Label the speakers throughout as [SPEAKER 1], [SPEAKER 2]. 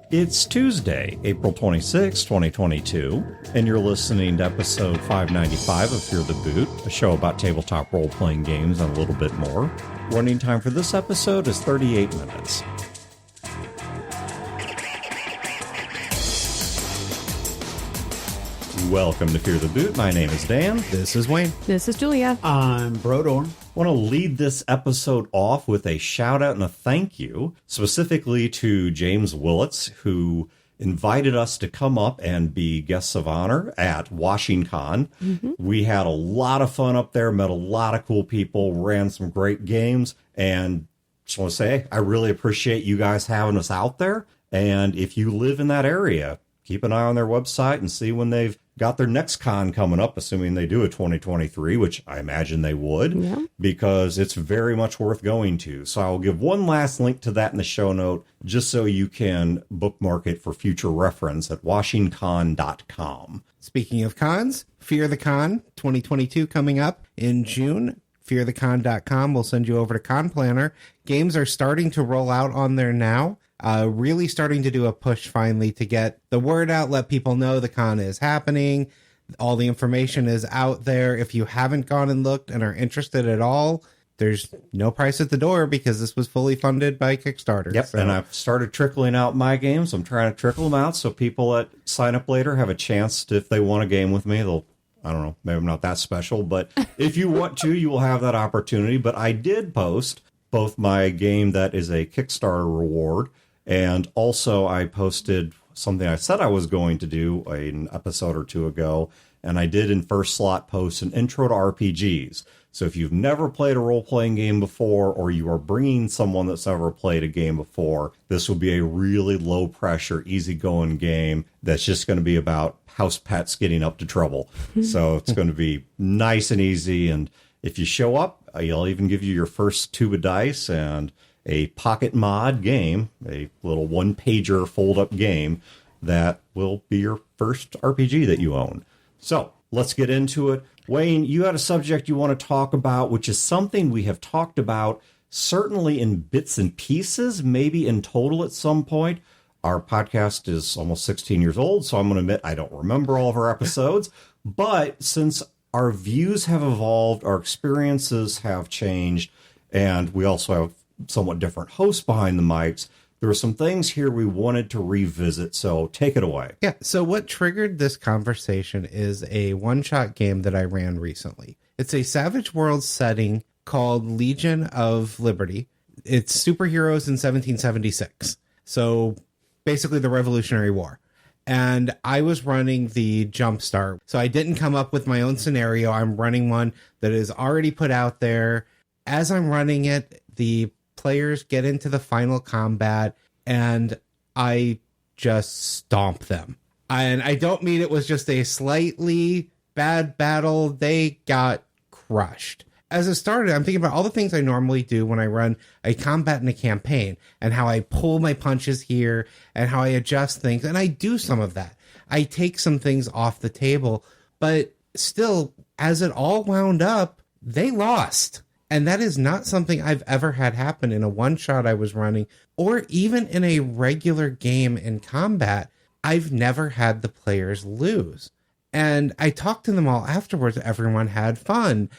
[SPEAKER 1] It's Tuesday, April 26, 2022, and you're listening to episode 595 of Fear the Boot, a show about tabletop role-playing games and a little bit more. Running time for this episode is 38 minutes. Welcome to Fear the Boot. My name is Dan.
[SPEAKER 2] This is Wayne.
[SPEAKER 3] This is Julia.
[SPEAKER 2] I'm Brodeur.
[SPEAKER 1] I want to lead this episode off with a shout out and a thank you, specifically to James Willits, who invited us to come up and be guests of honor at WashingCon. Mm-hmm. We had a lot of fun up there, met a lot of cool people, ran some great games, and just want to say, I really appreciate you guys having us out there. And if you live in that area, keep an eye on their website and see when they've got their next con coming up, assuming they do a 2023, which I imagine they would, because it's very much worth going to. So I'll give one last link to that in the show note, just so you can bookmark it for future reference at WashingCon.com.
[SPEAKER 2] Speaking of cons, Fear the Con 2022 coming up in June. FearTheCon.com will send you over to Con Planner. Games are starting to roll out on there now. Really starting to do a push finally to get the word out, let people know the con is happening. All the information is out there. If you haven't gone and looked and are interested at all, there's no price at the door because this was fully funded by Kickstarter.
[SPEAKER 1] Yep, so. And I've started trickling out my games. I'm trying to trickle them out so people that sign up later have a chance to, if they want a game with me, I don't know, maybe I'm not that special, but if you want to, you will have that opportunity. But I did post both my game that is a Kickstarter reward, and also I posted something I said I was going to do an episode or two ago, and I did in first slot post an intro to RPGs. So if you've never played a role-playing game before, or you are bringing someone that's never played a game before, this will be a really low-pressure, easy-going game that's just going to be about house pets getting up to trouble. So it's going to be nice and easy, and if you show up, I'll even give you your first tube of dice and a pocket mod game, a little one-pager fold-up game that will be your first RPG that you own. So let's get into it. Wayne, you had a subject you want to talk about, which is something we have talked about, certainly in bits and pieces, maybe in total at some point. Our podcast is almost 16 years old, so I'm going to admit I don't remember all of our episodes. But since our views have evolved, our experiences have changed, and we also have somewhat different hosts behind the mics, there are some things here we wanted to revisit, so take it away.
[SPEAKER 2] Yeah, so what triggered this conversation is a one-shot game that I ran recently. It's a Savage Worlds setting called Legion of Liberty. It's superheroes in 1776, so basically the Revolutionary War. And I was running the Jumpstart, so I didn't come up with my own scenario. I'm running one that is already put out there. As I'm running it, the players get into the final combat, and I just stomp them. And I don't mean it was just a slightly bad battle. They got crushed. As it started, I'm thinking about all the things I normally do when I run a combat in a campaign, and how I pull my punches here, and how I adjust things. And I do some of that. I take some things off the table, but still, as it all wound up, they lost. And that is not something I've ever had happen in a one-shot I was running, or even in a regular game in combat. I've never had the players lose. And I talked to them all afterwards. Everyone had fun.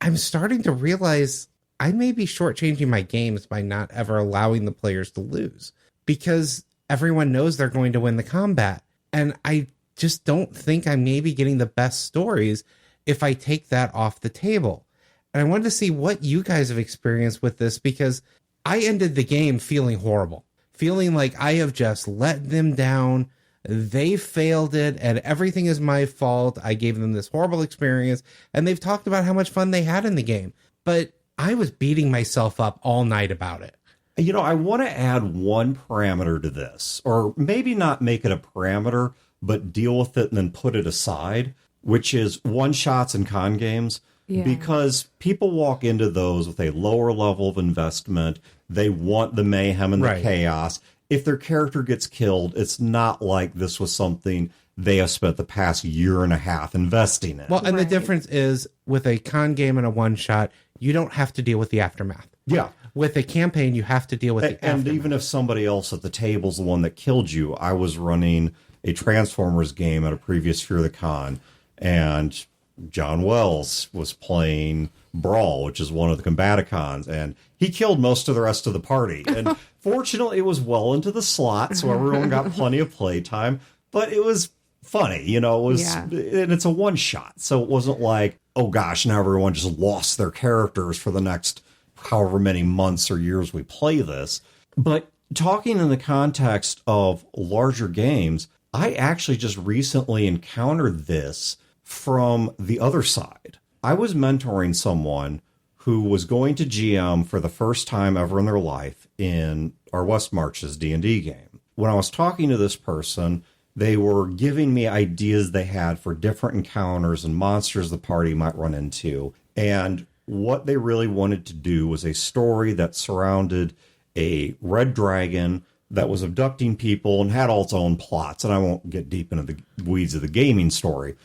[SPEAKER 2] I'm starting to realize I may be shortchanging my games by not ever allowing the players to lose, because everyone knows they're going to win the combat. And I just don't think I'm maybe getting the best stories if I take that off the table. And I wanted to see what you guys have experienced with this, because I ended the game feeling horrible, feeling like I have just let them down. They failed it, and everything is my fault. I gave them this horrible experience, and they've talked about how much fun they had in the game. But I was beating myself up all night about it.
[SPEAKER 1] You know, I want to add one parameter to this, or maybe not make it a parameter, but deal with it and then put it aside, which is one-shots and con games. Yeah. Because people walk into those with a lower level of investment. They want the mayhem and the chaos. If their character gets killed, it's not like this was something they have spent the past year and a half investing in.
[SPEAKER 2] Well, and the difference is with a con game and a one-shot, you don't have to deal with the aftermath.
[SPEAKER 1] Yeah.
[SPEAKER 2] With a campaign, you have to deal with the aftermath.
[SPEAKER 1] And even if somebody else at the table is the one that killed you, I was running a Transformers game at a previous Fear the Con, and John Wells was playing Brawl, which is one of the Combaticons, and he killed most of the rest of the party. And fortunately, it was well into the slot, so everyone got plenty of playtime, but it was funny, you know, it was, and it's a one shot. So it wasn't like, oh gosh, now everyone just lost their characters for the next however many months or years we play this. But talking in the context of larger games, I actually just recently encountered this from the other side. I was mentoring someone who was going to GM for the first time ever in their life in our West Marches D&D game. When I was talking to this person, they were giving me ideas they had for different encounters and monsters the party might run into. And what they really wanted to do was a story that surrounded a red dragon that was abducting people and had all its own plots. And I won't get deep into the weeds of the gaming story.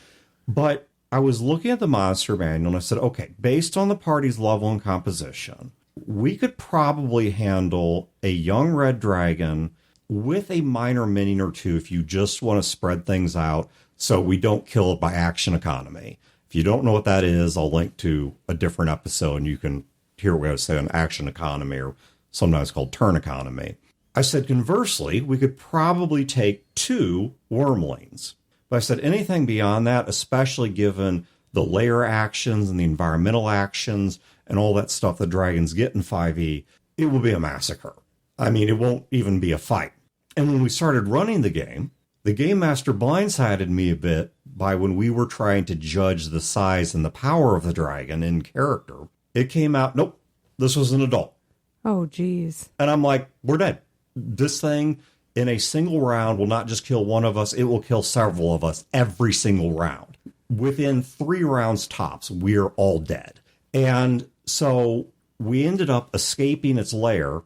[SPEAKER 1] But I was looking at the monster manual and I said, okay, based on the party's level and composition, we could probably handle a young red dragon with a minor minion or two if you just want to spread things out so we don't kill it by action economy. If you don't know what that is, I'll link to a different episode and you can hear what I would say on action economy, or sometimes called turn economy. I said, conversely, we could probably take 2 wormlings. But I said anything beyond that, especially given the layer actions and the environmental actions and all that stuff the dragons get in 5e, it will be a massacre. I mean, it won't even be a fight. And when we started running the game master blindsided me a bit by when we were trying to judge the size and the power of the dragon in character. It came out, nope, this was an adult.
[SPEAKER 3] Oh, geez.
[SPEAKER 1] And I'm like, we're dead. This thing in a single round will not just kill one of us, it will kill several of us every single round. Within 3 rounds tops, we're all dead. And so we ended up escaping its lair,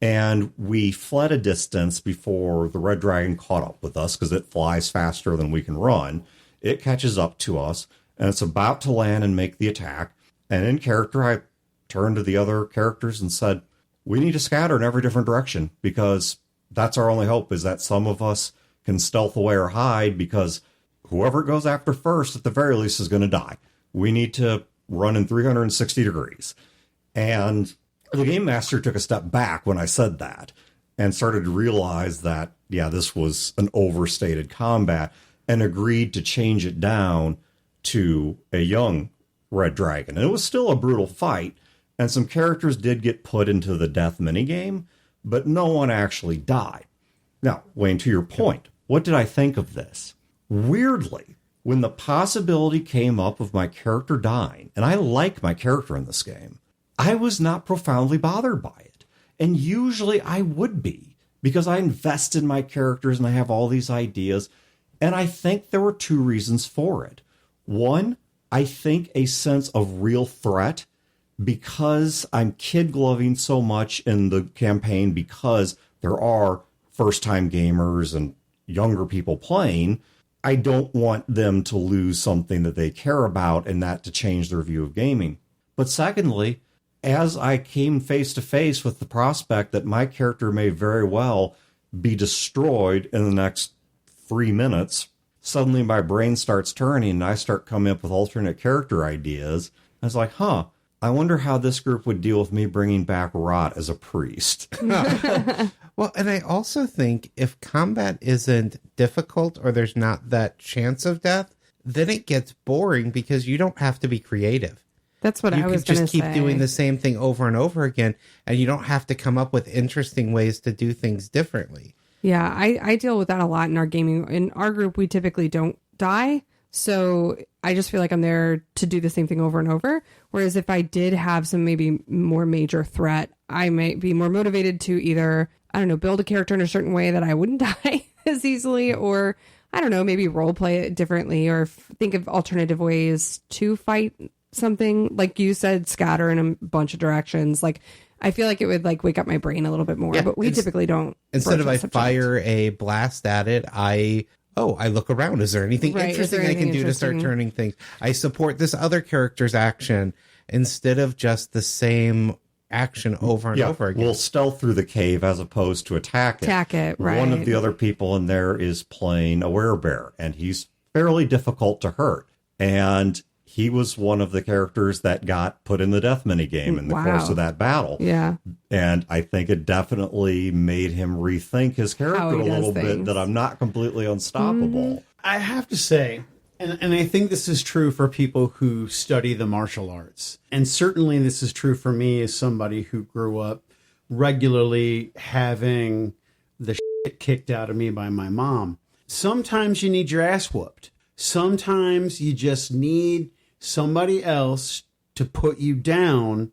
[SPEAKER 1] and we fled a distance before the red dragon caught up with us because it flies faster than we can run. It catches up to us, and it's about to land and make the attack. And in character, I turned to the other characters and said, we need to scatter in every different direction because that's our only hope, is that some of us can stealth away or hide, because whoever goes after first, at the very least, is going to die. We need to run in 360 degrees. And the game master took a step back when I said that and started to realize that, yeah, this was an overstated combat, and agreed to change it down to a young red dragon. And it was still a brutal fight, and some characters did get put into the death minigame, but no one actually died. Now, Wayne, to your point, what did I think of this? Weirdly, when the possibility came up of my character dying, and I like my character in this game, I was not profoundly bothered by it. And usually I would be, because I invest in my characters and I have all these ideas. And I think there were 2 reasons for it. One, I think a sense of real threat, because I'm kid gloving so much in the campaign, because there are first-time gamers and younger people playing. I don't want them to lose something that they care about and that to change their view of gaming. But secondly, as I came face to face with the prospect that my character may very well be destroyed in the next 3 minutes, suddenly my brain starts turning and I start coming up with alternate character ideas. I was like, I wonder how this group would deal with me bringing back Rot as a priest.
[SPEAKER 2] Well, and I also think if combat isn't difficult or there's not that chance of death, then it gets boring because you don't have to be creative.
[SPEAKER 3] That's what I was going to say. You
[SPEAKER 2] just keep doing the same thing over and over again, and you don't have to come up with interesting ways to do things differently.
[SPEAKER 3] Yeah, I deal with that a lot in our gaming. In our group, we typically don't die. So I just feel like I'm there to do the same thing over and over. Whereas if I did have some maybe more major threat, I might be more motivated to either, I don't know, build a character in a certain way that I wouldn't die as easily, or I don't know, maybe role play it differently, or think of alternative ways to fight something. Like you said, scatter in a bunch of directions. Like I feel like it would like wake up my brain a little bit more, but we typically don't.
[SPEAKER 2] Instead of I fire a blast at it, oh, I look around. Is there anything interesting I can do to start turning things? I support this other character's action instead of just the same action over and over again.
[SPEAKER 1] We'll stealth through the cave as opposed to attack it.
[SPEAKER 3] Right.
[SPEAKER 1] One of the other people in there is playing a werebear, and he's fairly difficult to hurt. And he was one of the characters that got put in the death minigame in the course of that battle.
[SPEAKER 3] Yeah.
[SPEAKER 1] And I think it definitely made him rethink his character a little bit, that I'm not completely unstoppable.
[SPEAKER 4] I have to say, and I think this is true for people who study the martial arts. And certainly this is true for me as somebody who grew up regularly having the shit kicked out of me by my mom. Sometimes you need your ass whooped. Sometimes you just need somebody else to put you down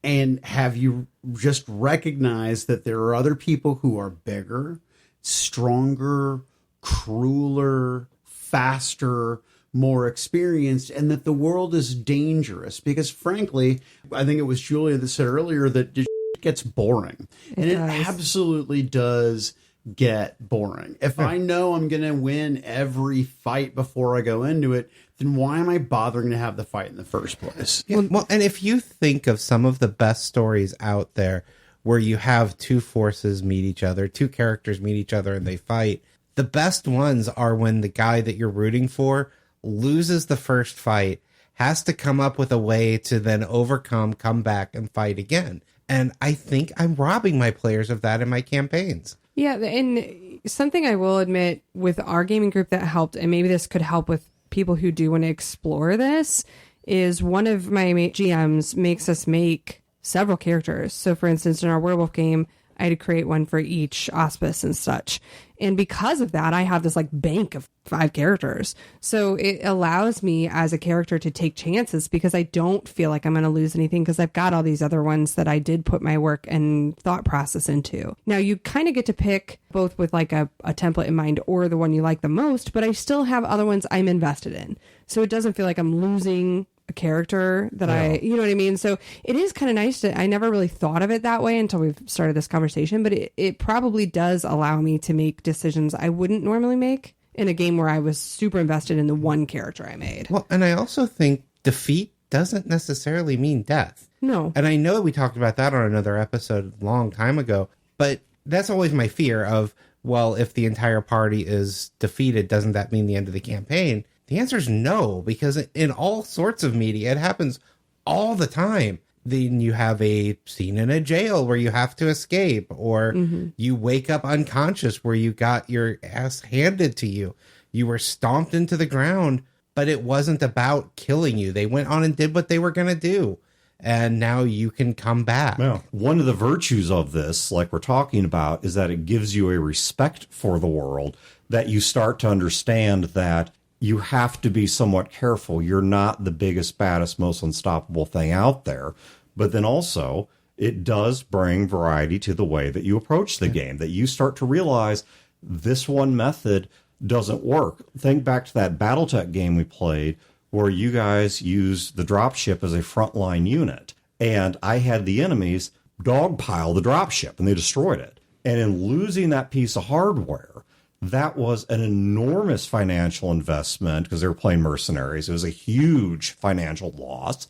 [SPEAKER 4] and have you just recognize that there are other people who are bigger, stronger, crueler, faster, more experienced, and that the world is dangerous. Because frankly, I think it was Julia that said earlier that it gets boring. It absolutely does get boring. If I know I'm going to win every fight before I go into it, then why am I bothering to have the fight in the first place?
[SPEAKER 2] Yeah, well, and if you think of some of the best stories out there where you have two forces meet each other, two characters meet each other and they fight, the best ones are when the guy that you're rooting for loses the first fight, has to come up with a way to then overcome, come back and fight again. And I think I'm robbing my players of that in my campaigns. Yeah,
[SPEAKER 3] and something I will admit with our gaming group that helped, and maybe this could help with people who do want to explore this, is one of my GMs makes us make several characters. So for instance, in our werewolf game, I had to create one for each auspice and such. And because of that, I have this like bank of 5 characters. So it allows me as a character to take chances because I don't feel like I'm going to lose anything because I've got all these other ones that I did put my work and thought process into. Now you kind of get to pick both with like a template in mind or the one you like the most, but I still have other ones I'm invested in. So it doesn't feel like I'm losing a character that you know what I mean? So it is kind of nice I never really thought of it that way until we've started this conversation, but it probably does allow me to make decisions I wouldn't normally make in a game where I was super invested in the one character I made.
[SPEAKER 2] Well, and I also think defeat doesn't necessarily mean death.
[SPEAKER 3] No.
[SPEAKER 2] And I know we talked about that on another episode a long time ago, but that's always my fear of, well, if the entire party is defeated, doesn't that mean the end of the campaign? The answer is no, because in all sorts of media, it happens all the time. Then you have a scene in a jail where you have to escape, or you wake up unconscious where you got your ass handed to you. You were stomped into the ground, but it wasn't about killing you. They went on and did what they were going to do. And now you can come back.
[SPEAKER 1] Well, one of the virtues of this, like we're talking about, is that it gives you a respect for the world, that you start to understand that you have to be somewhat careful. You're not the biggest, baddest, most unstoppable thing out there. But then also, it does bring variety to the way that you approach the game, that you start to realize this one method doesn't work. Think back to that Battletech game we played where you guys used the dropship as a frontline unit. And I had the enemies dogpile the dropship, and they destroyed it. And in losing that piece of hardware, that was an enormous financial investment because they were playing mercenaries. It was a huge financial loss.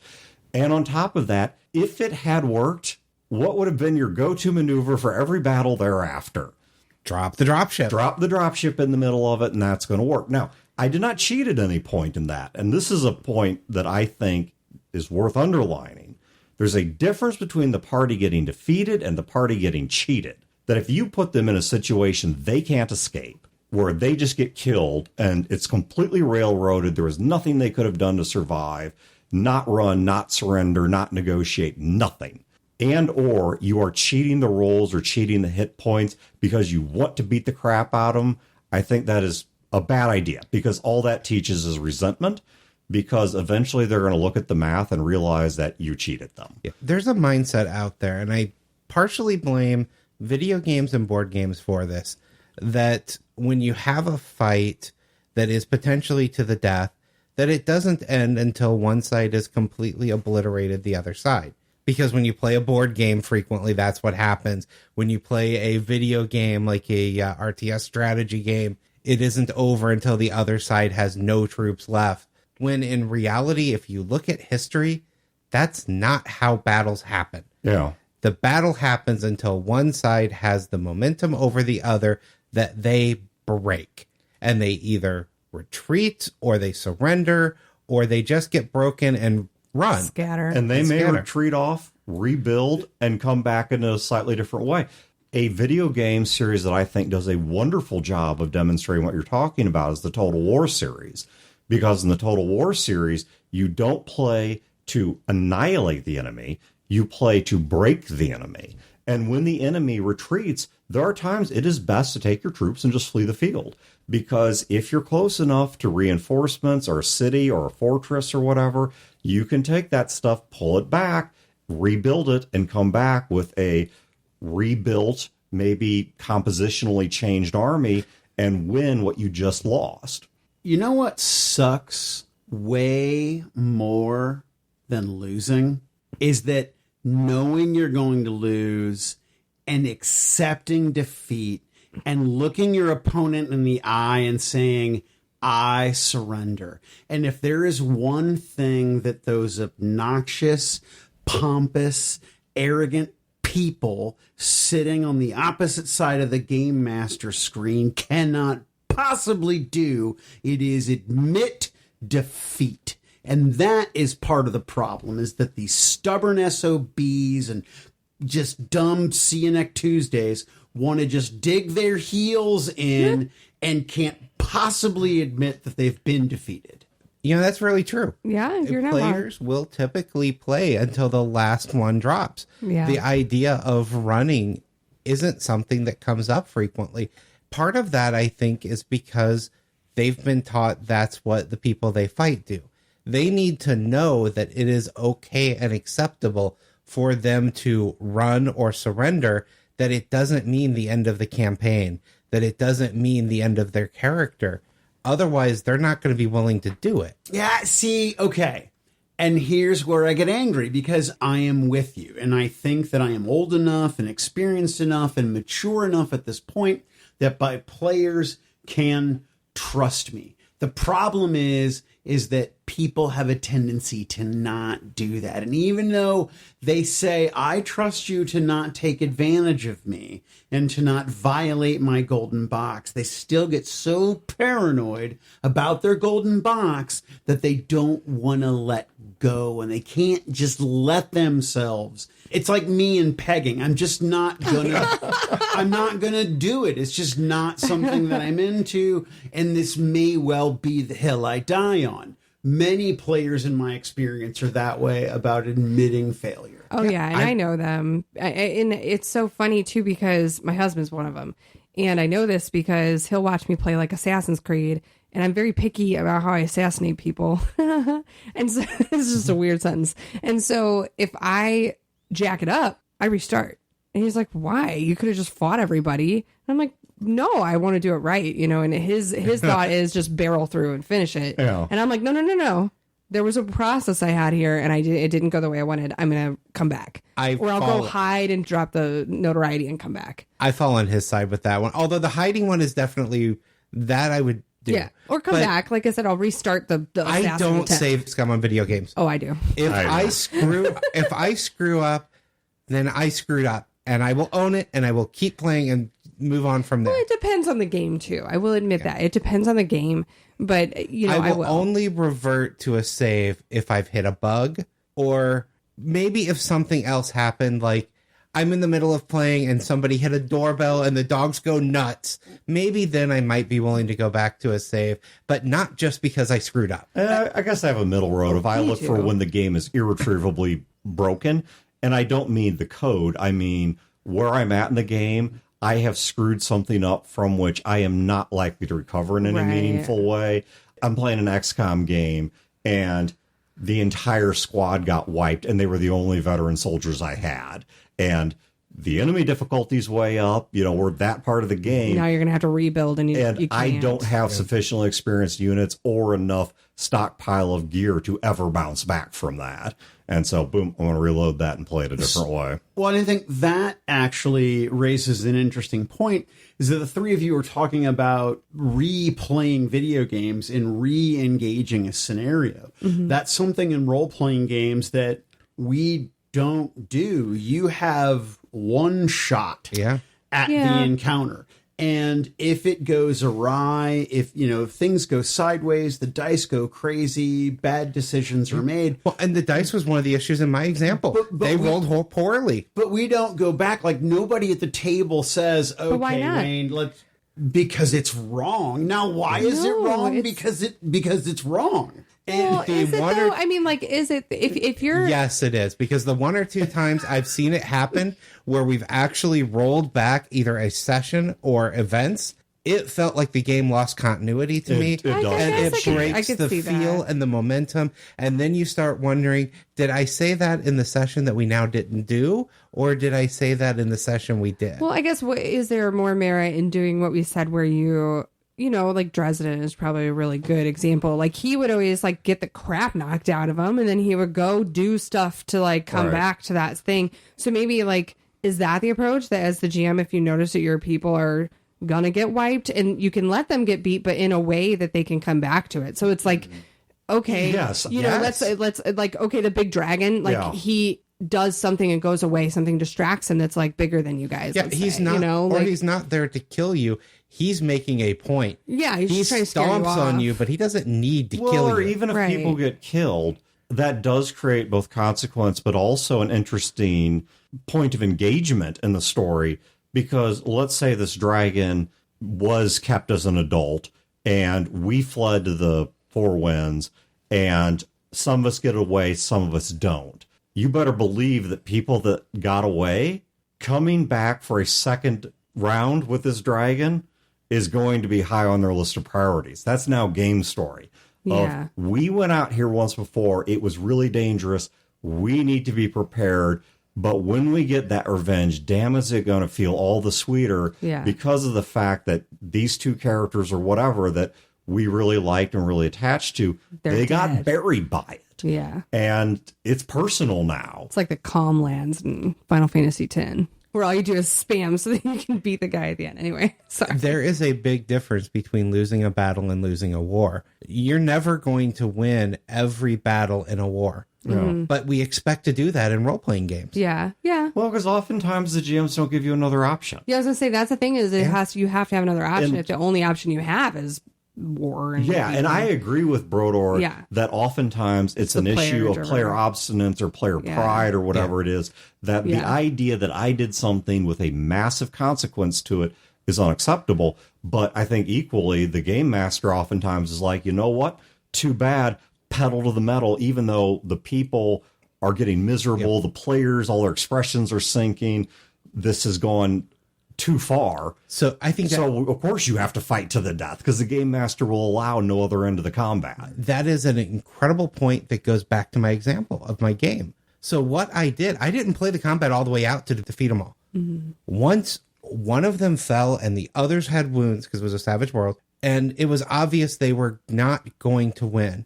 [SPEAKER 1] And on top of that, if it had worked, what would have been your go-to maneuver for every battle thereafter?
[SPEAKER 2] Drop the dropship.
[SPEAKER 1] Drop the dropship in the middle of it, and that's going to work. Now, I did not cheat at any point in that. And this is a point that I think is worth underlining. There's a difference between the party getting defeated and the party getting cheated. That if you put them in a situation they can't escape, where they just get killed and it's completely railroaded, there was nothing they could have done to survive, not run, not surrender, not negotiate, nothing. And or you are cheating the rolls or cheating the hit points because you want to beat the crap out of them, I think that is a bad idea because all that teaches is resentment, because eventually they're going to look at the math and realize that you cheated them.
[SPEAKER 2] Yeah, there's a mindset out there, and I partially blame video games and board games for this, that when you have a fight that is potentially to the death, that it doesn't end until one side has completely obliterated the other side. Because when you play a board game, frequently that's what happens. When you play a video game like a RTS strategy game, it isn't over until the other side has no troops left. When in reality, if you look at history, that's not how battles happen.
[SPEAKER 1] Yeah.
[SPEAKER 2] The battle happens until one side has the momentum over the other that they break. And they either retreat or they surrender or they just get broken and run.
[SPEAKER 3] Scatter.
[SPEAKER 1] And they may
[SPEAKER 2] scatter.
[SPEAKER 1] retreat off, rebuild, and come back in a slightly different way. A video game series that I think does a wonderful job of demonstrating what you're talking about is the Total War series. Because in the Total War series, you don't play to annihilate the enemy, you play to break the enemy. And when the enemy retreats, there are times it is best to take your troops and just flee the field. Because if you're close enough to reinforcements or a city or a fortress or whatever, you can take that stuff, pull it back, rebuild it, and come back with a rebuilt, maybe compositionally changed army and win what you just lost.
[SPEAKER 4] You know what sucks way more than losing is that knowing you're going to lose and accepting defeat and looking your opponent in the eye and saying, I surrender. And if there is one thing that those obnoxious, pompous, arrogant people sitting on the opposite side of the game master screen cannot possibly do, it is admit defeat. And that is part of the problem, is that these stubborn SOBs and just dumb CNEC Tuesdays want to just dig their heels in and can't possibly admit that they've been defeated.
[SPEAKER 2] You know, that's really true.
[SPEAKER 3] Yeah, you're not wrong.
[SPEAKER 2] Players will typically play until the last one drops.
[SPEAKER 3] Yeah.
[SPEAKER 2] The idea of running isn't something that comes up frequently. Part of that, I think, is because they've been taught that's what the people they fight do. They need to know that it is okay and acceptable for them to run or surrender, that it doesn't mean the end of the campaign, that it doesn't mean the end of their character. Otherwise, they're not going to be willing to do it.
[SPEAKER 4] Yeah, see, okay. And here's where I get angry, because I am with you. And I think that I am old enough and experienced enough and mature enough at this point that my players can trust me. The problem is that people have a tendency to not do that. And even though they say, I trust you to not take advantage of me and to not violate my golden box, they still get so paranoid about their golden box that they don't want to let go, and they can't just let themselves. It's like me and pegging. I'm just not gonna do it. It's just not something that I'm into, and this may well be the hill I die on. Many players in my experience are that way about admitting failure.
[SPEAKER 3] Oh, yeah. And I know them. And it's so funny, too, because my husband's one of them. And I know this because he'll watch me play like Assassin's Creed. And I'm very picky about how I assassinate people. And so it's just a weird sentence. And so if I jack it up, I restart. And he's like, why? You could have just fought everybody. And I'm like, no, I want to do it right, you know, and his thought is just barrel through and finish it.
[SPEAKER 1] Yeah.
[SPEAKER 3] And I'm like, no. There was a process I had here, and it didn't go the way I wanted. I'm going to come back. I'll go hide and drop the notoriety and come back.
[SPEAKER 2] I fall on his side with that one. Although the hiding one is definitely that I would do.
[SPEAKER 3] Yeah. Or come back. Like I said, I'll restart the
[SPEAKER 2] I don't
[SPEAKER 3] attempt.
[SPEAKER 2] save scum on video games.
[SPEAKER 3] Oh, I do.
[SPEAKER 2] If I screw up, then I screwed up. And I will own it, and I will keep playing and move on from there.
[SPEAKER 3] Well, it depends on the game, too. I will admit that. It depends on the game. But, you know,
[SPEAKER 2] I will only revert to a save if I've hit a bug, or maybe if something else happened, like I'm in the middle of playing and somebody hit a doorbell and the dogs go nuts. Maybe then I might be willing to go back to a save, but not just because I screwed up.
[SPEAKER 1] I guess I have a middle road. If I look for when the game is irretrievably broken, and I don't mean the code, I mean where I'm at in the game, I have screwed something up from which I am not likely to recover in any meaningful way. I'm playing an XCOM game, and the entire squad got wiped, and they were the only veteran soldiers I had. And the enemy difficulty's way up. We're that part of the game.
[SPEAKER 3] Now you're going to have to rebuild, and you can't.
[SPEAKER 1] I don't have sufficiently experienced units or enough stockpile of gear to ever bounce back from that. And so, boom, I'm going to reload that and play it a different way.
[SPEAKER 4] Well, I think that actually raises an interesting point, is that the three of you are talking about replaying video games and re-engaging a scenario. That's something in role-playing games that we don't do. You have one shot at the encounter. And if it goes awry, if things go sideways, the dice go crazy, bad decisions are made.
[SPEAKER 2] Well, and the dice was one of the issues in my example. But they rolled poorly.
[SPEAKER 4] But we don't go back. Like, nobody at the table says, okay, Wayne, because it's wrong. Now, why is it wrong? Because it's wrong.
[SPEAKER 3] Well, is it though? I mean, is it, if you're...
[SPEAKER 2] Yes, it is. Because the one or two times I've seen it happen where we've actually rolled back either a session or events, it felt like the game lost continuity to me.
[SPEAKER 1] It does.
[SPEAKER 2] And it breaks the feel and the momentum. And then you start wondering, did I say that in the session that we now didn't do? Or did I say that in the session we did?
[SPEAKER 3] Well, I guess, is there more merit in doing what we said where like Dresden is probably a really good example. Like, he would always get the crap knocked out of him, and then he would go do stuff to come back to that thing. So maybe is that the approach, that as the GM, if you notice that your people are gonna get wiped, and you can let them get beat, but in a way that they can come back to it. So it's okay,
[SPEAKER 1] yes,
[SPEAKER 3] let's okay, the big dragon, he does something and goes away, something distracts him that's bigger than you guys.
[SPEAKER 2] Yeah, he's not, he's not there to kill you. He's making a point.
[SPEAKER 3] Yeah, he's
[SPEAKER 2] he
[SPEAKER 3] trying to scare you
[SPEAKER 2] stomps
[SPEAKER 3] off.
[SPEAKER 2] on you, but he doesn't need to kill you.
[SPEAKER 1] Or even if people get killed, that does create both consequence, but also an interesting point of engagement in the story. Because let's say this dragon was kept as an adult, and we fled to the Four Winds, and some of us get away, some of us don't. You better believe that people that got away, coming back for a second round with this dragon is going to be high on their list of priorities. That's now game story.
[SPEAKER 3] Yeah.
[SPEAKER 1] We went out here once before. It was really dangerous. We need to be prepared. But when we get that revenge, damn, is it going to feel all the sweeter because of the fact that these two characters or whatever that we really liked and really attached to, they got buried by it.
[SPEAKER 3] Yeah.
[SPEAKER 1] And it's personal now.
[SPEAKER 3] It's like the calm lands in Final Fantasy X, where all you do is spam so that you can beat the guy at the end. Anyway, sorry.
[SPEAKER 2] There is a big difference between losing a battle and losing a war. You're never going to win every battle in a war.
[SPEAKER 3] Mm-hmm.
[SPEAKER 2] But we expect to do that in role-playing games.
[SPEAKER 3] Yeah, yeah.
[SPEAKER 1] Well, because oftentimes the GMs don't give you another option.
[SPEAKER 3] Yeah, I was going to say, that's the thing, is you have to have another option. If the only option you have is war. And
[SPEAKER 1] and I agree with Brodeur that oftentimes it's an issue of player obstinance or player pride or whatever it is, that the idea that I did something with a massive consequence to it is unacceptable. But I think equally, the game master oftentimes is like, you know what? Too bad. Pedal to the metal, even though the people are getting miserable, the players, all their expressions are sinking. This has gone too far.
[SPEAKER 2] So I think
[SPEAKER 1] so. Of course, you have to fight to the death because the game master will allow no other end of the combat.
[SPEAKER 2] That is an incredible point that goes back to my example of my game. So what I didn't play the combat all the way out to defeat them all. Mm-hmm. Once one of them fell and the others had wounds because it was a savage world, and it was obvious they were not going to win.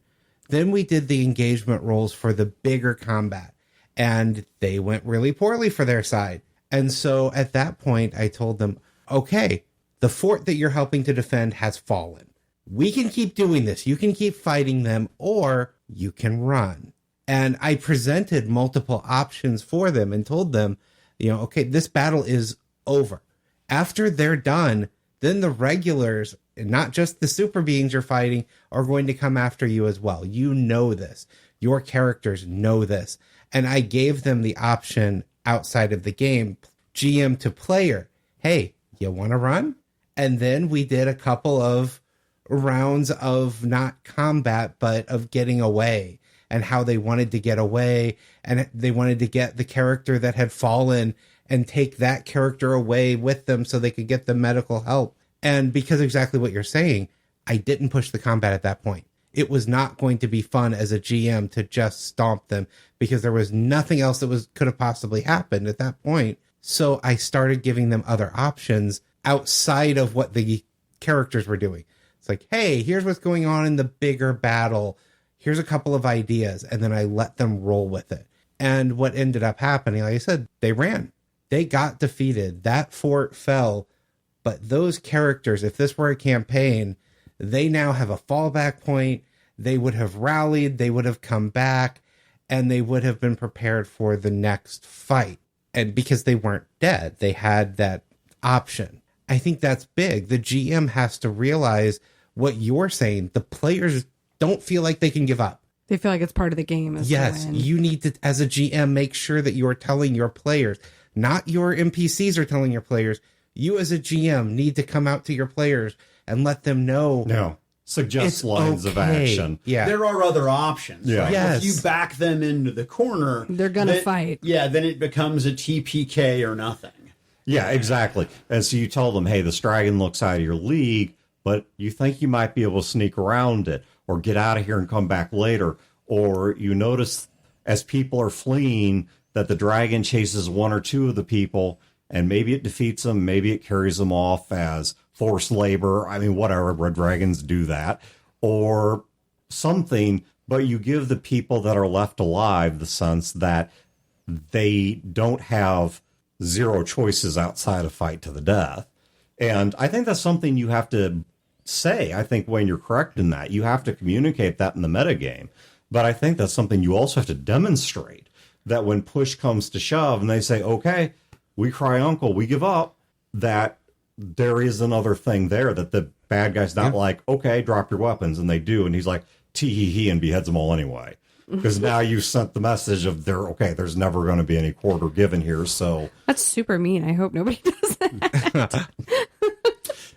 [SPEAKER 2] Then we did the engagement rolls for the bigger combat, and they went really poorly for their side. And so at that point, I told them, okay, the fort that you're helping to defend has fallen. We can keep doing this. You can keep fighting them, or you can run. And I presented multiple options for them and told them, okay, this battle is over. After they're done, then the regulars, and not just the super beings you're fighting, are going to come after you as well. You know this. Your characters know this. And I gave them the option outside of the game, GM to player. Hey, you want to run? And then we did a couple of rounds of not combat, but of getting away and how they wanted to get away. And they wanted to get the character that had fallen and take that character away with them so they could get the medical help. And because exactly what you're saying, I didn't push the combat at that point. It was not going to be fun as a GM to just stomp them because there was nothing else that could have possibly happened at that point. So I started giving them other options outside of what the characters were doing. It's like, hey, here's what's going on in the bigger battle. Here's a couple of ideas. And then I let them roll with it. And what ended up happening, like I said, they ran. They got defeated. That fort fell. But those characters, if this were a campaign, they now have a fallback point. They would have rallied. They would have come back. And they would have been prepared for the next fight. And because they weren't dead, they had that option. I think that's big. The GM has to realize what you're saying. The players don't feel like they can give up.
[SPEAKER 3] They feel like it's part of the game.
[SPEAKER 2] Yes, you need to, as a GM, make sure that you're telling your players, not your NPCs are telling your players. You as a GM need to come out to your players and let them know.
[SPEAKER 1] No. Suggest lines of action.
[SPEAKER 2] Yeah.
[SPEAKER 4] There are other options.
[SPEAKER 1] Yeah.
[SPEAKER 4] Right?
[SPEAKER 2] Yes.
[SPEAKER 4] If you back them into the corner,
[SPEAKER 3] They're going to fight.
[SPEAKER 4] Yeah, then it becomes a TPK or nothing.
[SPEAKER 1] Yeah, exactly. And so you tell them, hey, this dragon looks out of your league, but you think you might be able to sneak around it or get out of here and come back later. Or you notice as people are fleeing that the dragon chases one or two of the people, and maybe it defeats them, maybe it carries them off as forced labor. I mean, whatever, red dragons do that. Or something, but you give the people that are left alive the sense that they don't have zero choices outside of fight to the death. And I think that's something you have to say. I think, Wayne, you're correct in that. You have to communicate that in the metagame. But I think that's something you also have to demonstrate, that when push comes to shove and they say, okay, we cry uncle, we give up, that there is another thing there, that the bad guy's not like, okay, drop your weapons, and they do. And he's like, tee-hee-hee, and beheads them all anyway. Because now you sent the message of there's never going to be any quarter given here. So
[SPEAKER 3] that's super mean. I hope nobody does that.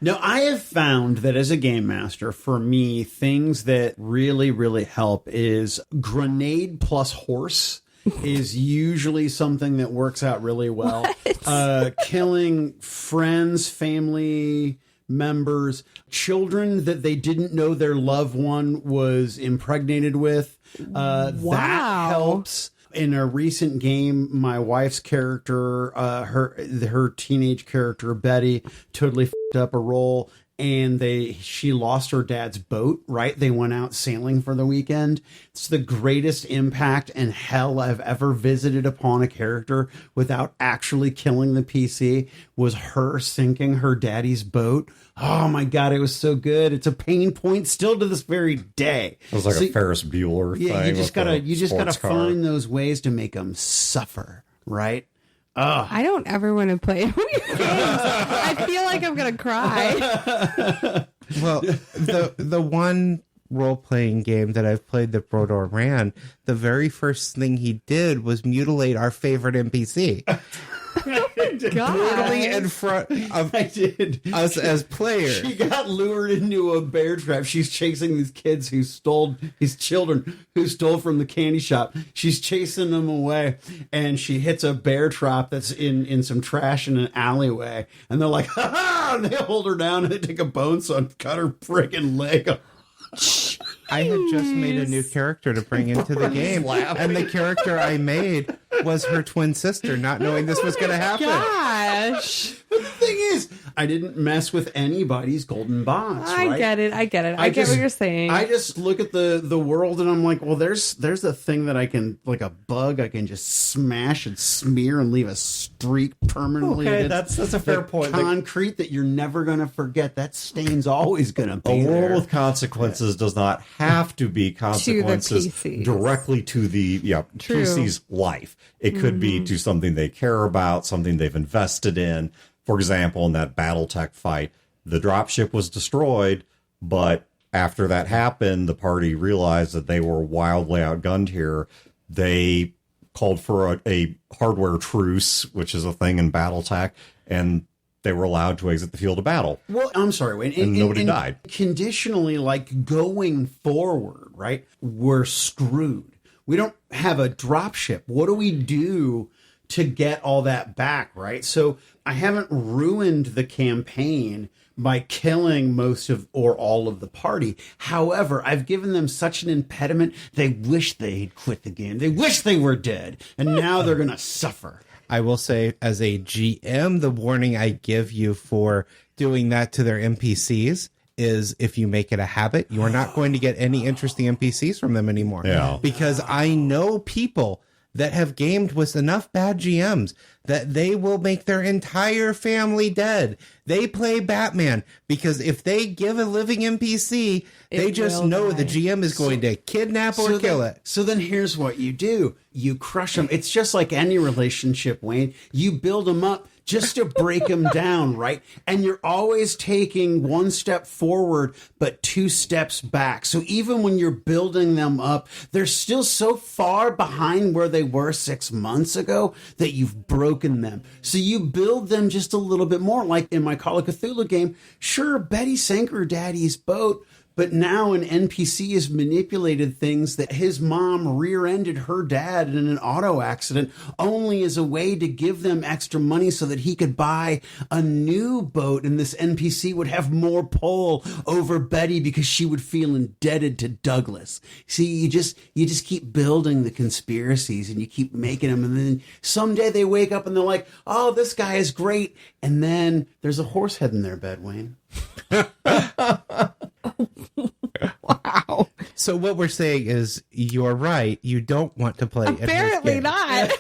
[SPEAKER 4] Now, I have found that as a game master, for me, things that really, really help is grenade plus horse is usually something that works out really well. Killing friends, family members, children that they didn't know their loved one was impregnated with. That helps. In a recent game, my wife's character, her teenage character, Betty, totally f***ed up a roll, and she lost her dad's boat, right? They went out sailing for the weekend. It's the greatest impact and hell I've ever visited upon a character without actually killing the PC, was her sinking her daddy's boat. Oh my God, it was so good. It's a pain point still to this very day.
[SPEAKER 1] It was like a Ferris Bueller thing.
[SPEAKER 4] Yeah, you just gotta find those ways to make them suffer, right?
[SPEAKER 3] I don't ever want to play one of your games. I feel like I'm gonna cry.
[SPEAKER 2] Well, the one role-playing game that I've played that Brodeur ran, the very first thing he did was mutilate our favorite NPC. Literally in front of us as players.
[SPEAKER 4] She got lured into a bear trap. She's chasing these children who stole from the candy shop. She's chasing them away, and she hits a bear trap that's in some trash in an alleyway. And they're like, ha ha! And they hold her down and they take a bone saw and cut her freaking leg off.
[SPEAKER 2] I had just made a new character to bring into the game, and the character I made was her twin sister, not knowing this was going to happen.
[SPEAKER 3] Gosh.
[SPEAKER 4] But the thing is, I didn't mess with anybody's golden bonds.
[SPEAKER 3] I get it. I get what you're saying.
[SPEAKER 4] I just look at the world and I'm like, well, there's a thing that I can, like a bug, I can just smash and smear and leave a streak permanently.
[SPEAKER 1] Okay, that's a fair point.
[SPEAKER 4] Concrete that you're never going to forget. That stain's always going to be
[SPEAKER 1] a
[SPEAKER 4] there.
[SPEAKER 1] world with consequences does not have to be consequences directly to the PC's life. It could be to something they care about, something they've invested in. For example, in that Battletech fight, the dropship was destroyed, but after that happened, the party realized that they were wildly outgunned here. They called for a hardware truce, which is a thing in Battletech, and they were allowed to exit the field of battle.
[SPEAKER 4] Well, I'm sorry, Wayne.
[SPEAKER 1] And nobody died.
[SPEAKER 4] Conditionally, like going forward, right? We're screwed. We don't have a dropship. What do we do to get all that back, right? So I haven't ruined the campaign by killing most of or all of the party. However, I've given them such an impediment, they wish they'd quit the game. They wish they were dead, and now they're going to suffer.
[SPEAKER 2] I will say, as a GM, the warning I give you for doing that to their NPCs is if you make it a habit, you are not going to get any interesting NPCs from them anymore.
[SPEAKER 1] Yeah.
[SPEAKER 2] Because I know people that have gamed with enough bad GMs that they will make their entire family dead. They play Batman because if they give a living NPC, they just know the GM is going to kidnap or kill it.
[SPEAKER 4] So then here's what you do. You crush them. It's just like any relationship, Wayne. You build them up just to break them down, right? And you're always taking one step forward, but two steps back. So even when you're building them up, they're still so far behind where they were 6 months ago that you've broken them. So you build them just a little bit more. Like in my Call of Cthulhu game, sure, Betty sank her daddy's boat, but now an NPC has manipulated things that his mom rear-ended her dad in an auto accident only as a way to give them extra money so that he could buy a new boat, and this NPC would have more pull over Betty because she would feel indebted to Douglas. See, you just keep building the conspiracies and you keep making them, and then someday they wake up and they're like, oh, this guy is great, and then there's a horse head in their bed, Wayne.
[SPEAKER 3] Wow.
[SPEAKER 2] So what we're saying is, you're right. You don't want to play.
[SPEAKER 3] Apparently not.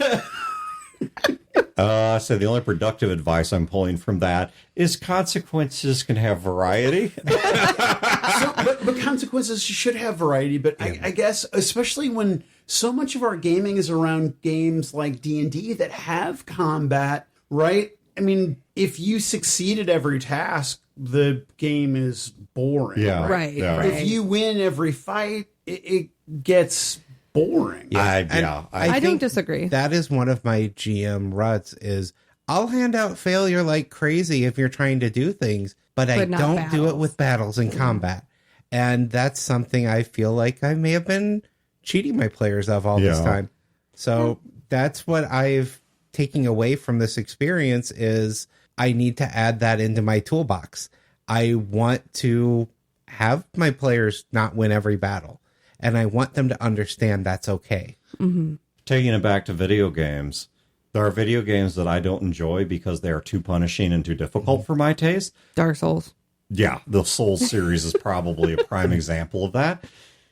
[SPEAKER 1] So the only productive advice I'm pulling from that is consequences can have variety.
[SPEAKER 4] But consequences should have variety. But I guess, especially when so much of our gaming is around games like D&D that have combat, right? I mean, if you succeed at every task, the game is boring.
[SPEAKER 1] Yeah.
[SPEAKER 3] Right.
[SPEAKER 4] If you win every fight, it gets boring.
[SPEAKER 2] I
[SPEAKER 3] don't
[SPEAKER 2] think
[SPEAKER 3] disagree.
[SPEAKER 2] That is one of my GM ruts is I'll hand out failure like crazy if you're trying to do things, but I
[SPEAKER 3] not
[SPEAKER 2] don't do it
[SPEAKER 3] battles.
[SPEAKER 2] with battles and combat. And that's something I feel like I may have been cheating my players of all this time. So that's what I've taken away from this experience is I need to add that into my toolbox. I want to have my players not win every battle, and I want them to understand that's okay.
[SPEAKER 3] Mm-hmm.
[SPEAKER 1] Taking it back to video games, there are video games that I don't enjoy because they are too punishing and too difficult for my taste.
[SPEAKER 3] Dark Souls.
[SPEAKER 1] Yeah, the Souls series is probably a prime example of that.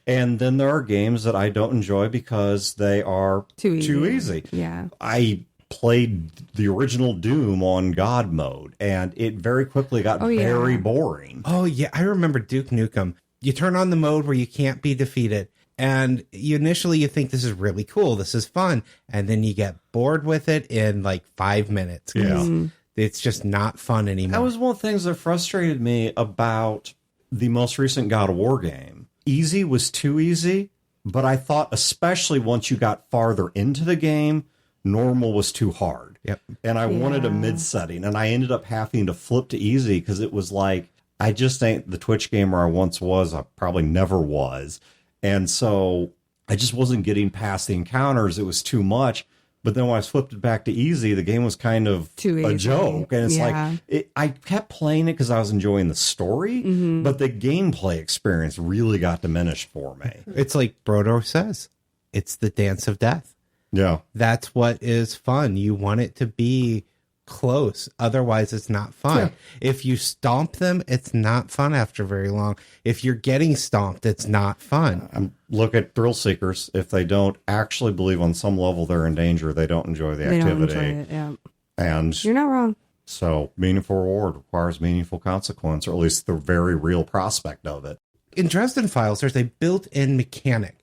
[SPEAKER 1] And then there are games that I don't enjoy because they are too easy.
[SPEAKER 3] Yeah.
[SPEAKER 1] I played the original Doom on God mode, and it very quickly got very boring.
[SPEAKER 2] Oh, yeah. I remember Duke Nukem. You turn on the mode where you can't be defeated, and initially you think this is really cool. This is fun. And then you get bored with it in like 5 minutes.
[SPEAKER 1] Yeah.
[SPEAKER 2] It's just not fun anymore.
[SPEAKER 1] That was one of the things that frustrated me about the most recent God of War game. Easy was too easy, but I thought especially once you got farther into the game, normal was too hard.
[SPEAKER 2] Yep.
[SPEAKER 1] And I wanted a mid setting, and I ended up having to flip to easy because it was like, I just ain't the Twitch gamer I once was. I probably never was. And so I just wasn't getting past the encounters. It was too much. But then when I flipped it back to easy, the game was kind of
[SPEAKER 3] too
[SPEAKER 1] a
[SPEAKER 3] easy.
[SPEAKER 1] joke. And it's like, I kept playing it because I was enjoying the story, but the gameplay experience really got diminished for me.
[SPEAKER 2] It's like Brodeur says, it's the dance of death.
[SPEAKER 1] Yeah.
[SPEAKER 2] That's what is fun. You want it to be close. Otherwise, it's not fun.
[SPEAKER 1] Yeah.
[SPEAKER 2] If you stomp them, it's not fun after very long. If you're getting stomped, it's not fun.
[SPEAKER 1] Look at thrill seekers. If they don't actually believe on some level they're in danger, they don't enjoy the activity.
[SPEAKER 3] Don't enjoy it, yeah.
[SPEAKER 1] And
[SPEAKER 3] You're not wrong.
[SPEAKER 1] so meaningful reward requires meaningful consequence, or at least the very real prospect of it.
[SPEAKER 2] In Dresden Files, there's a built-in mechanic.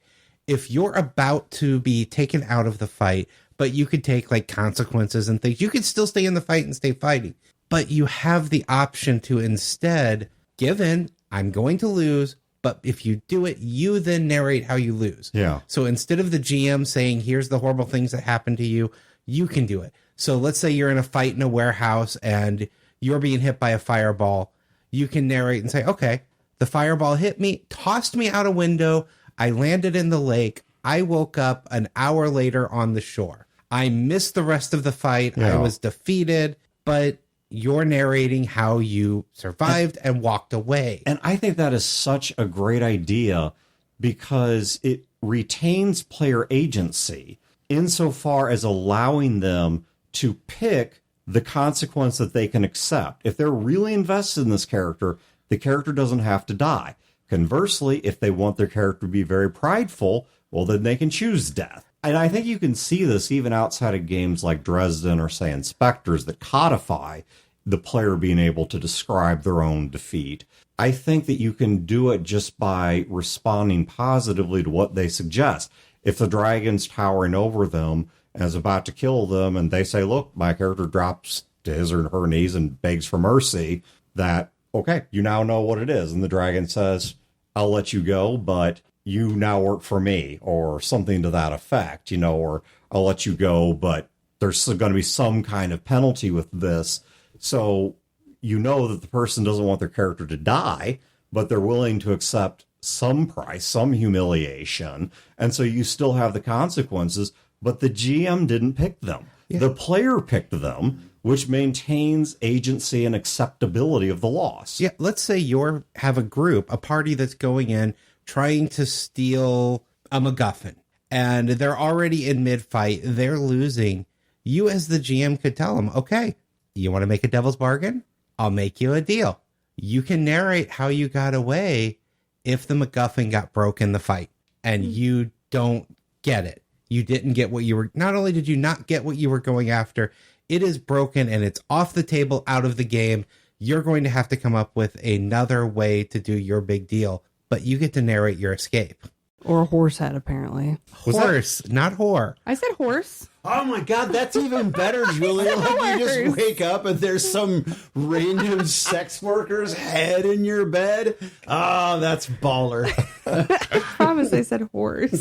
[SPEAKER 2] If you're about to be taken out of the fight, but you could take like consequences and things, you could still stay in the fight and stay fighting. But you have the option to instead give in, I'm going to lose, but if you do it, you then narrate how you lose.
[SPEAKER 1] Yeah.
[SPEAKER 2] So instead of the GM saying, here's the horrible things that happened to you, you can do it. So let's say you're in a fight in a warehouse and you're being hit by a fireball. You can narrate and say, okay, the fireball hit me, tossed me out a window. I landed in the lake. I woke up an hour later on the shore. I missed the rest of the fight.
[SPEAKER 1] Yeah.
[SPEAKER 2] I was defeated, but you're narrating how you survived and walked away.
[SPEAKER 1] And I think that is such a great idea because it retains player agency insofar as allowing them to pick the consequence that they can accept. If they're really invested in this character, the character doesn't have to die. Conversely, if they want their character to be very prideful, well, then they can choose death. And I think you can see this even outside of games like Dresden or, say, Inspectors that codify the player being able to describe their own defeat. I think that you can do it just by responding positively to what they suggest. If the dragon's towering over them and is about to kill them, and they say, look, my character drops to his or her knees and begs for mercy, that, okay, you now know what it is. And the dragon says, I'll let you go, but you now work for me, or something to that effect, or I'll let you go, but there's going to be some kind of penalty with this. So you know that the person doesn't want their character to die, but they're willing to accept some price, some humiliation. And so you still have the consequences, but the GM didn't pick them. Yeah. The player picked them, which maintains agency and acceptability of the loss.
[SPEAKER 2] Yeah, let's say you have a group, a party that's going in, trying to steal a MacGuffin, and they're already in mid-fight, they're losing. You as the GM could tell them, okay, you want to make a devil's bargain? I'll make you a deal. You can narrate how you got away if the MacGuffin got broke in the fight, and you don't get it. You didn't get what you were, not only did you not get what you were going after, it is broken and it's off the table, out of the game. You're going to have to come up with another way to do your big deal, but you get to narrate your escape.
[SPEAKER 3] Or a horse head, apparently.
[SPEAKER 2] Horse, not whore.
[SPEAKER 3] I said horse.
[SPEAKER 4] Oh my God, that's even better, Julia. Like you just wake up and there's some random sex worker's head in your bed. Oh, that's baller.
[SPEAKER 3] I promise I said horse.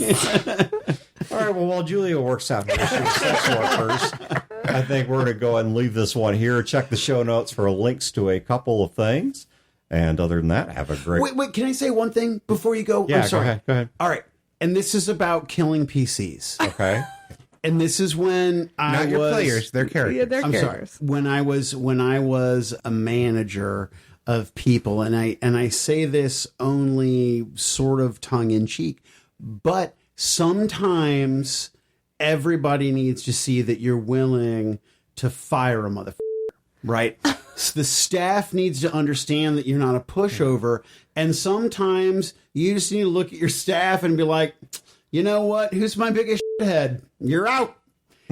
[SPEAKER 1] All right, well, while Julia works out her issue with sex workers, I think we're going to go ahead and leave this one here. Check the show notes for links to a couple of things. And other than that, have a great...
[SPEAKER 4] Wait, can I say one thing before you go?
[SPEAKER 1] Yeah,
[SPEAKER 4] I'm sorry.
[SPEAKER 1] Go ahead.
[SPEAKER 4] All right, and this is about killing PCs.
[SPEAKER 1] Okay.
[SPEAKER 4] And this is when
[SPEAKER 2] Not your players, they're characters.
[SPEAKER 3] Yeah, they're characters.
[SPEAKER 4] Sorry. When I was a manager of people, and I say this only sort of tongue in cheek, but sometimes everybody needs to see that you're willing to fire a motherfucker, right? The staff needs to understand that you're not a pushover, and sometimes you just need to look at your staff and be like, you know what? Who's my biggest shithead? You're out.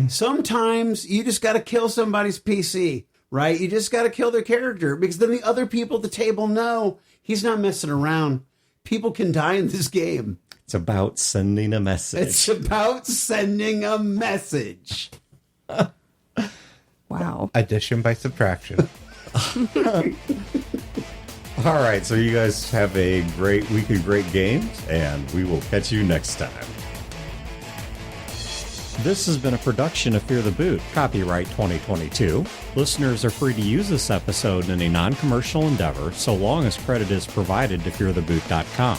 [SPEAKER 4] Sometimes you just got to kill somebody's PC, right? You just got to kill their character, because then the other people at the table know he's not messing around. People can die in this game.
[SPEAKER 1] It's about sending a message.
[SPEAKER 4] It's about sending a message.
[SPEAKER 3] Wow.
[SPEAKER 2] Addition by subtraction.
[SPEAKER 1] All right, so you guys have a great week of great games, and we will catch you next time. This has been a production of Fear the Boot, copyright 2022. Listeners are free to use this episode in a non-commercial endeavor, so long as credit is provided to feartheboot.com.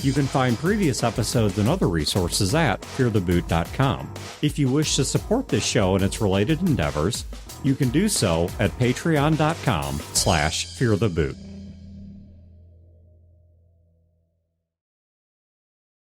[SPEAKER 1] You can find previous episodes and other resources at feartheboot.com. If you wish to support this show and its related endeavors, you can do so at patreon.com/feartheboot.